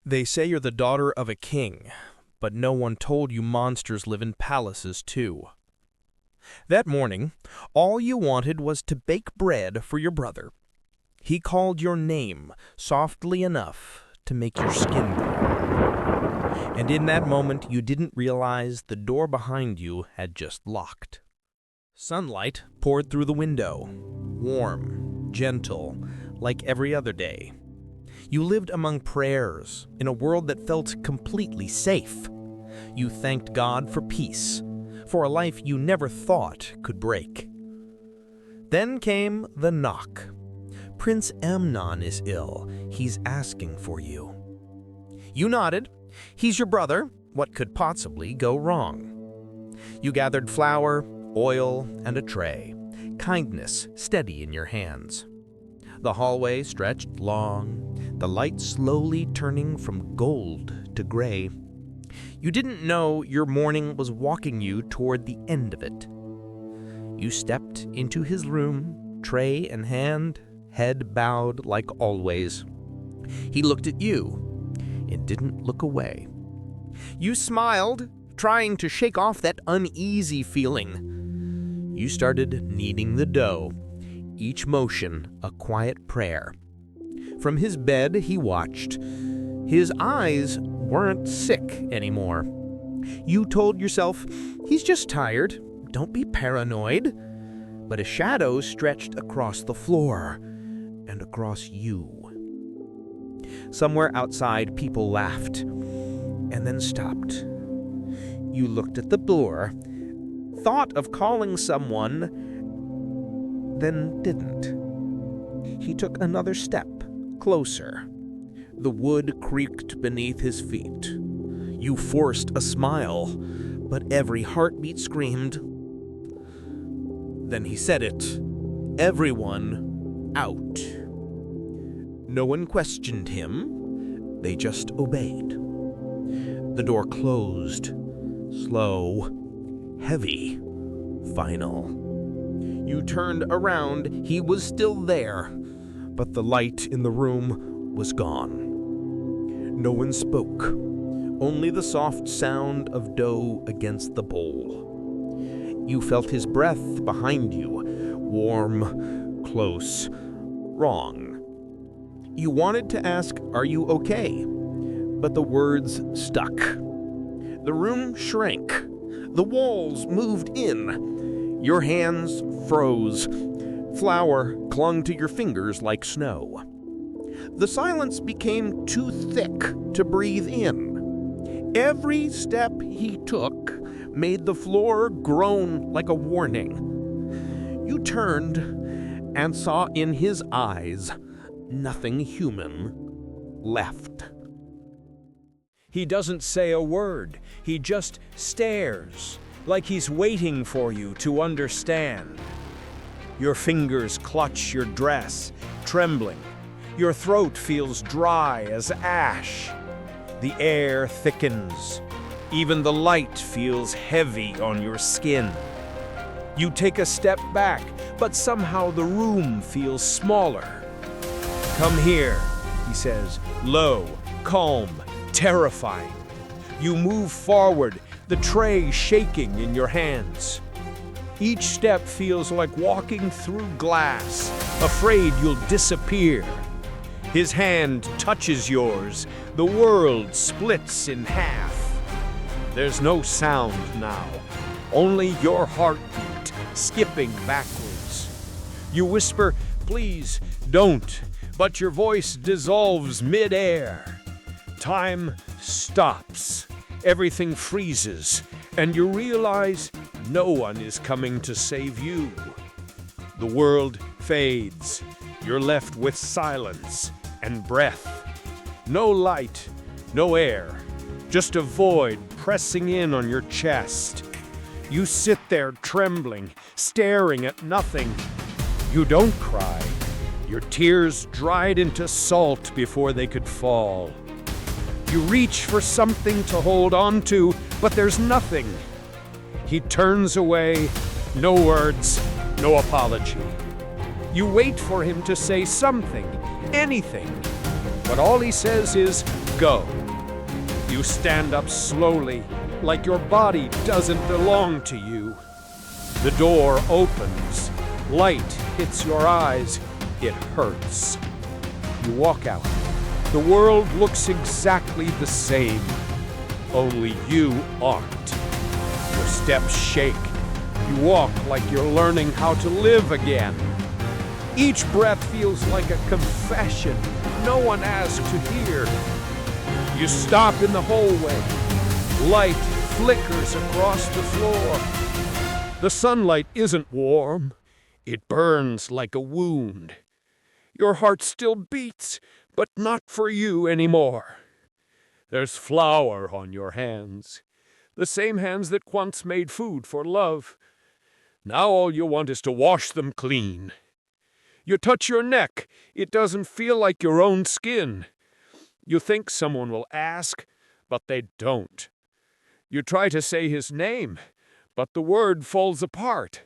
They say you're the daughter of a king, but no one told you monsters live in palaces too. That morning, all you wanted was to bake bread for your brother. He called your name softly enough to make your skin crawl. And in that moment, you didn't realize the door behind you had just locked. Sunlight poured through the window, warm, gentle, like every other day. You lived among prayers, in a world that felt completely safe. You thanked God for peace, for a life you never thought could break. Then came the knock. Prince Amnon is ill. He's asking for you. You nodded. He's your brother. What could possibly go wrong? You gathered flour, oil, and a tray, kindness steady in your hands. The hallway stretched long, the light slowly turning from gold to gray. You didn't know your morning was walking you toward the end of it. You stepped into his room, tray in hand, head bowed like always. He looked at you and didn't look away. You smiled, trying to shake off that uneasy feeling. You started kneading the dough, each motion a quiet prayer. From his bed he watched. His eyes weren't sick anymore. You told yourself, he's just tired, don't be paranoid. But a shadow stretched across the floor and across you. Somewhere outside, people laughed and then stopped. You looked at the door, thought of calling someone, then didn't. He took another step, closer. The wood creaked beneath his feet. You forced a smile, but every heartbeat screamed. Then he said it. Everyone out. No one questioned him. They just obeyed. The door closed. Slow, heavy, final. You turned around. He was still there, but the light in the room was gone. No one spoke, only the soft sound of dough against the bowl. You felt his breath behind you, warm, close, wrong. You wanted to ask, "Are you okay?" But the words stuck. The room shrank. The walls moved in. Your hands froze. Flour clung to your fingers like snow. The silence became too thick to breathe in. Every step he took made the floor groan like a warning. You turned and saw in his eyes nothing human left. He doesn't say a word. He just stares, like he's waiting for you to understand. Your fingers clutch your dress, trembling. Your throat feels dry as ash. The air thickens. Even the light feels heavy on your skin. You take a step back, but somehow the room feels smaller. "Come here," he says, low, calm, terrifying. You move forward, the tray shaking in your hands. Each step feels like walking through glass, afraid you'll disappear. His hand touches yours. The world splits in half. There's no sound now, only your heartbeat skipping backwards. You whisper, "Please, don't," but your voice dissolves mid-air. Time stops. Everything freezes, and you realize no one is coming to save you. The world fades. You're left with silence and breath. No light, no air, just a void pressing in on your chest. You sit there trembling, staring at nothing. You don't cry. Your tears dried into salt before they could fall. You reach for something to hold on to, but there's nothing. He turns away, no words, no apology. You wait for him to say something, anything, but all he says is, go. You stand up slowly, like your body doesn't belong to you. The door opens. Light hits your eyes. It hurts. You walk out. The world looks exactly the same. Only you aren't. Your steps shake. You walk like you're learning how to live again. Each breath feels like a confession no one asked to hear. You stop in the hallway. Light flickers across the floor. The sunlight isn't warm. It burns like a wound. Your heart still beats, but not for you anymore. There's flour on your hands, the same hands that once made food for love. Now all you want is to wash them clean. You touch your neck. It doesn't feel like your own skin. You think someone will ask, but they don't. You try to say his name, but the word falls apart.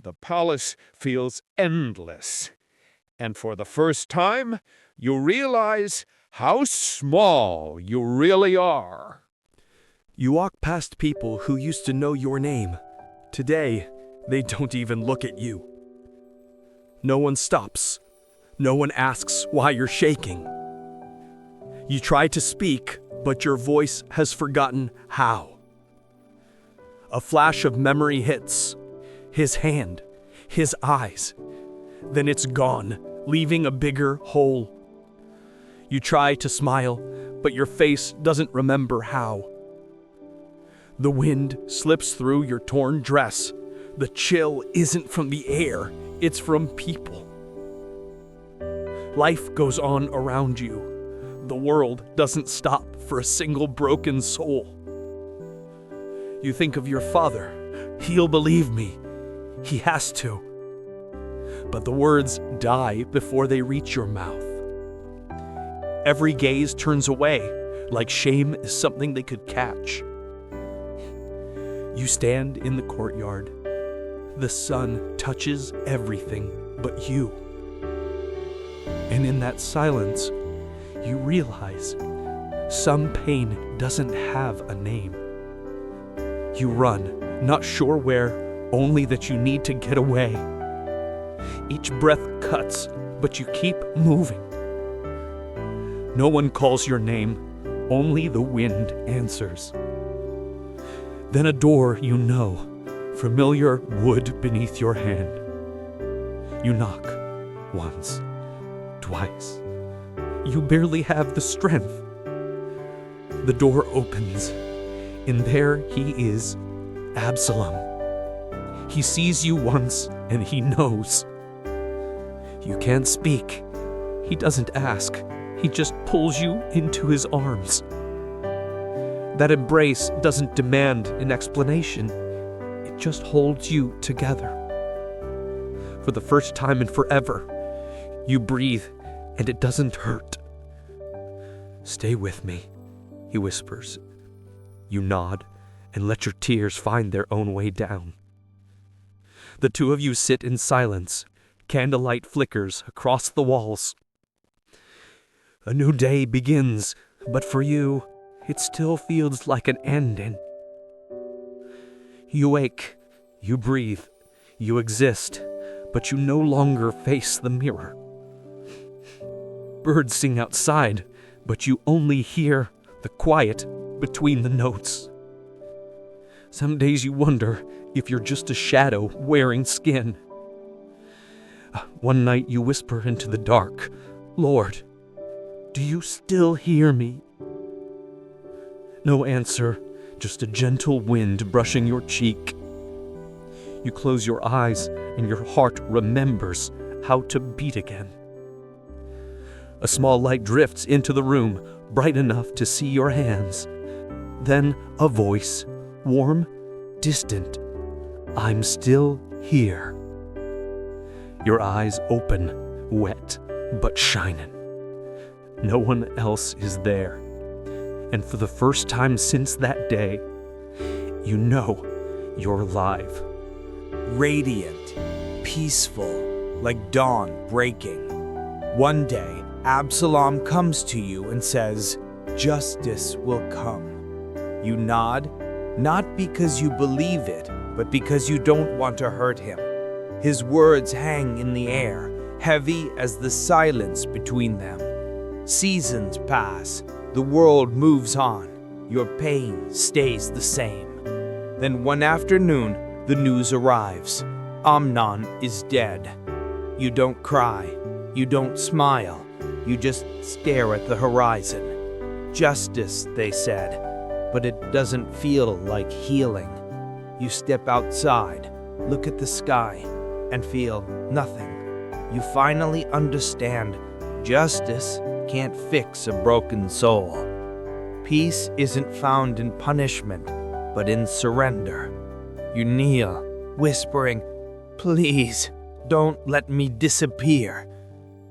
The palace feels endless. And for the first time, you realize how small you really are. You walk past people who used to know your name. Today, they don't even look at you. No one stops. No one asks why you're shaking. You try to speak, but your voice has forgotten how. A flash of memory hits. His hand, his eyes. Then it's gone, leaving a bigger hole. You try to smile, but your face doesn't remember how. The wind slips through your torn dress. The chill isn't from the air, it's from people. Life goes on around you. The world doesn't stop for a single broken soul. You think of your father. He'll believe me. He has to. But the words die before they reach your mouth. Every gaze turns away, like shame is something they could catch. You stand in the courtyard. The sun touches everything but you. And in that silence, you realize some pain doesn't have a name. You run, not sure where, only that you need to get away. Each breath cuts, but you keep moving. No one calls your name, only the wind answers. Then a door you know, familiar wood beneath your hand. You knock, once, twice. You barely have the strength. The door opens, and there he is, Absalom. He sees you once, and he knows. You can't speak. He doesn't ask. He just pulls you into his arms. That embrace doesn't demand an explanation. It just holds you together. For the first time in forever, you breathe, and it doesn't hurt. Stay with me, he whispers. You nod and let your tears find their own way down. The two of you sit in silence. Candlelight flickers across the walls. A new day begins, but for you, it still feels like an ending. You wake, you breathe, you exist, but you no longer face the mirror. Birds sing outside, but you only hear the quiet between the notes. Some days you wonder if you're just a shadow wearing skin. One night you whisper into the dark, Lord, do you still hear me? No answer, just a gentle wind brushing your cheek. You close your eyes and your heart remembers how to beat again. A small light drifts into the room, bright enough to see your hands. Then a voice, warm, distant. I'm still here. Your eyes open, wet but shining. No one else is there. And for the first time since that day, you know you're alive. Radiant, peaceful, like dawn breaking. One day, Absalom comes to you and says, justice will come. You nod, not because you believe it, but because you don't want to hurt him. His words hang in the air, heavy as the silence between them. Seasons pass, the world moves on, your pain stays the same. Then one afternoon, the news arrives. Amnon is dead. You don't cry, you don't smile, you just stare at the horizon. Justice, they said, but it doesn't feel like healing. You step outside, look at the sky, and feel nothing. You finally understand justice can't fix a broken soul. Peace isn't found in punishment, but in surrender. You kneel, whispering, "Please, don't let me disappear."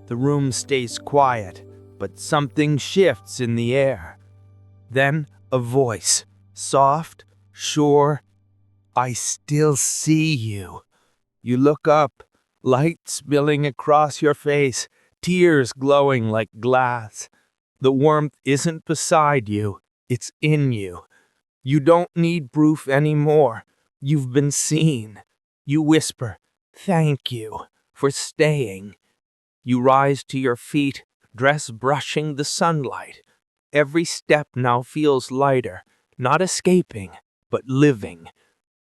The room stays quiet, but something shifts in the air. Then a voice, soft, sure, "I still see you." You look up, light spilling across your face, tears glowing like glass. The warmth isn't beside you, it's in you. You don't need proof anymore. You've been seen. You whisper, "Thank you for staying." You rise to your feet, dress brushing the sunlight. Every step now feels lighter, not escaping, but living.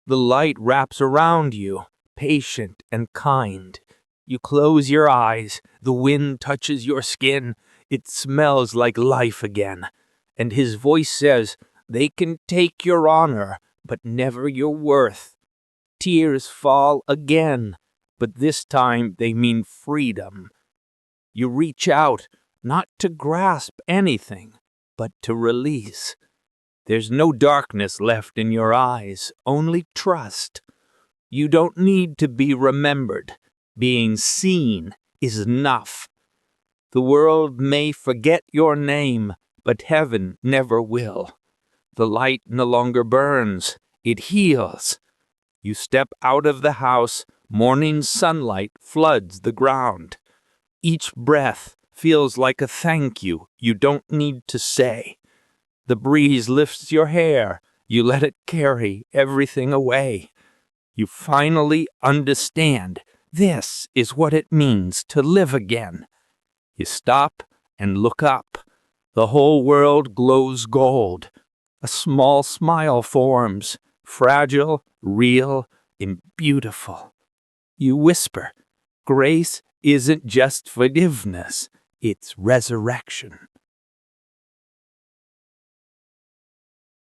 The light wraps around you, patient and kind. You close your eyes, the wind touches your skin, it smells like life again. And his voice says, "They can take your honor, but never your worth." Tears fall again, but this time they mean freedom. You reach out, not to grasp anything, but to release. There's no darkness left in your eyes, only trust. You don't need to be remembered. Being seen is enough. The world may forget your name, but heaven never will. The light no longer burns, it heals. You step out of the house, morning sunlight floods the ground. Each breath feels like a thank you don't need to say. The breeze lifts your hair, you let it carry everything away. You finally understand this is what it means to live again. You stop and look up. The whole world glows gold. A small smile forms, fragile, real, and beautiful. You whisper, "Grace isn't just forgiveness, it's resurrection."